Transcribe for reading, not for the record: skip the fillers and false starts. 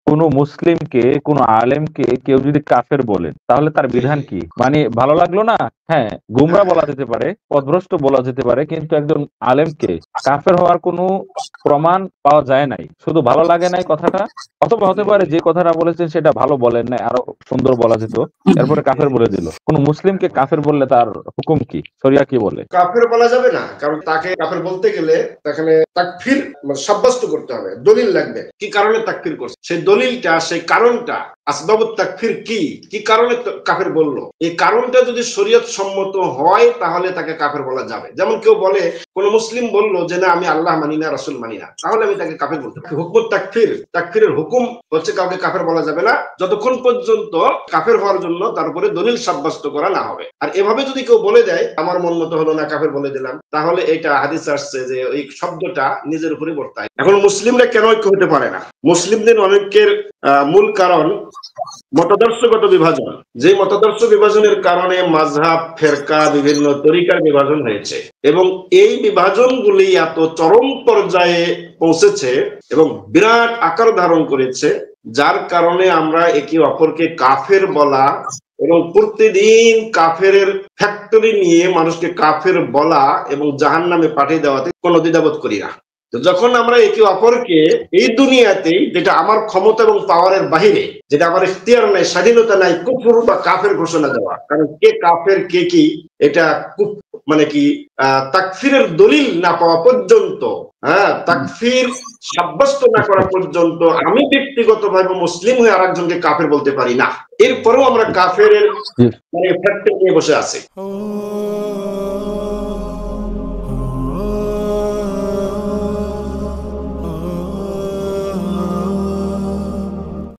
কোন মুসলিমকে, কোন আলেমকে কেউ যদি কাফের বলেন তাহলে তার বিধান কি? মানে ভালো লাগলো না, হ্যাঁ গুমরা বলা যেতে পারে, পথভ্রষ্ট বলা যেতে পারে, কিন্তু একজন আলেমকে কাফের হওয়ার কোনো প্রমাণ পাওয়া যায় নাই, শুধু ভালো লাগে নাই কথাটা, অথবা হতে পারে যে কথাটা বলেছেন সেটা ভালো বলেন নাই, আরো সুন্দর বলা যেত, এরপরে কাফের বলে দিল। কোন মুসলিমকে কাফের বললে তার হুকুম কি, শরিয়া কি বলে? কাফের বলা যাবে না, কারণ তাকে কাফের বলতে গেলে তাকে তাকফির সাব্যস্ত করতে হবে, দলিল লাগবে কি কারণে তাকফির করছে, সেই দলিলটা, সেই কারণটা, আসবাবুত তাকফির কি, কি কারণে কাফের বললো, এই কারণটা যদি শরীয়ত সম্মত হয় তাহলে তাকে কাফের বলা যাবে। যেমন কেউ বলে, কোন মুসলিম বললো যে না আমি আল্লাহ মানি না, রাসূল মানি না, তাহলে আমি তাকে কাফের বলতে পারি। হুকুম তাকফির, তাকফিরের হুকুম হচ্ছে কাউকে কাফের বলা যাবে না যতক্ষণ পর্যন্ত কাফের হওয়ার জন্য তার উপরে দলিল সাব্যস্ত করা না হবে। আর এভাবে যদি কেউ বলে দেয় আমার মন মতো হলো না কাফের বলে দিলাম, তাহলে এটা হাদিস আসছে যে ওই শব্দটা নিজের উপরে বর্তায়। এখন মুসলিমরা কেন ঐক্য হতে পারে না? মুসলিমদের অনেকের মূল কারণ মতাদর্শগত বিভাজন। যে মতাদর্শ বিভাজনের কারণে মাযহাব, ফেরকা, বিভিন্ন তরিকার বিভাজন হয়েছে, এবং এই বিভাজনগুলি এত চরম পর্যায়ে পৌঁছেছে এবং বিরাট আকার ধারণ করেছে, যার কারণে আমরা একে অপরকে কাফের বলা এবং প্রতিদিন কাফের ফ্যাক্টরি নিয়ে মানুষকে কাফের বলা এবং জাহান্নামে পাঠিয়ে দেওয়াতে কোনো দ্বিধাবোধ করি না। তো যখন আমরা একে অপরকে এই দুনিয়াতেই, যেটা আমার ক্ষমতা এবং পাওয়ারের বাহিরে, যেটা আমার ইখতিয়ার নাই, স্বাধীনতা নাই, কুফর বা কাফের ঘোষণা দেওয়া, কারণ কে কাফের কে কি এটা মানে কি তাকফিরের দলিল না পাওয়া পর্যন্ত, তাকফির সাব্যস্ত না করা পর্যন্ত আমি ব্যক্তিগতভাবে মুসলিম হয়ে আরেকজনকে কাফের বলতে পারি না। এরপরেও আমরা কাফের মানে ফ্যাক্টরি নিয়ে বসে আছি।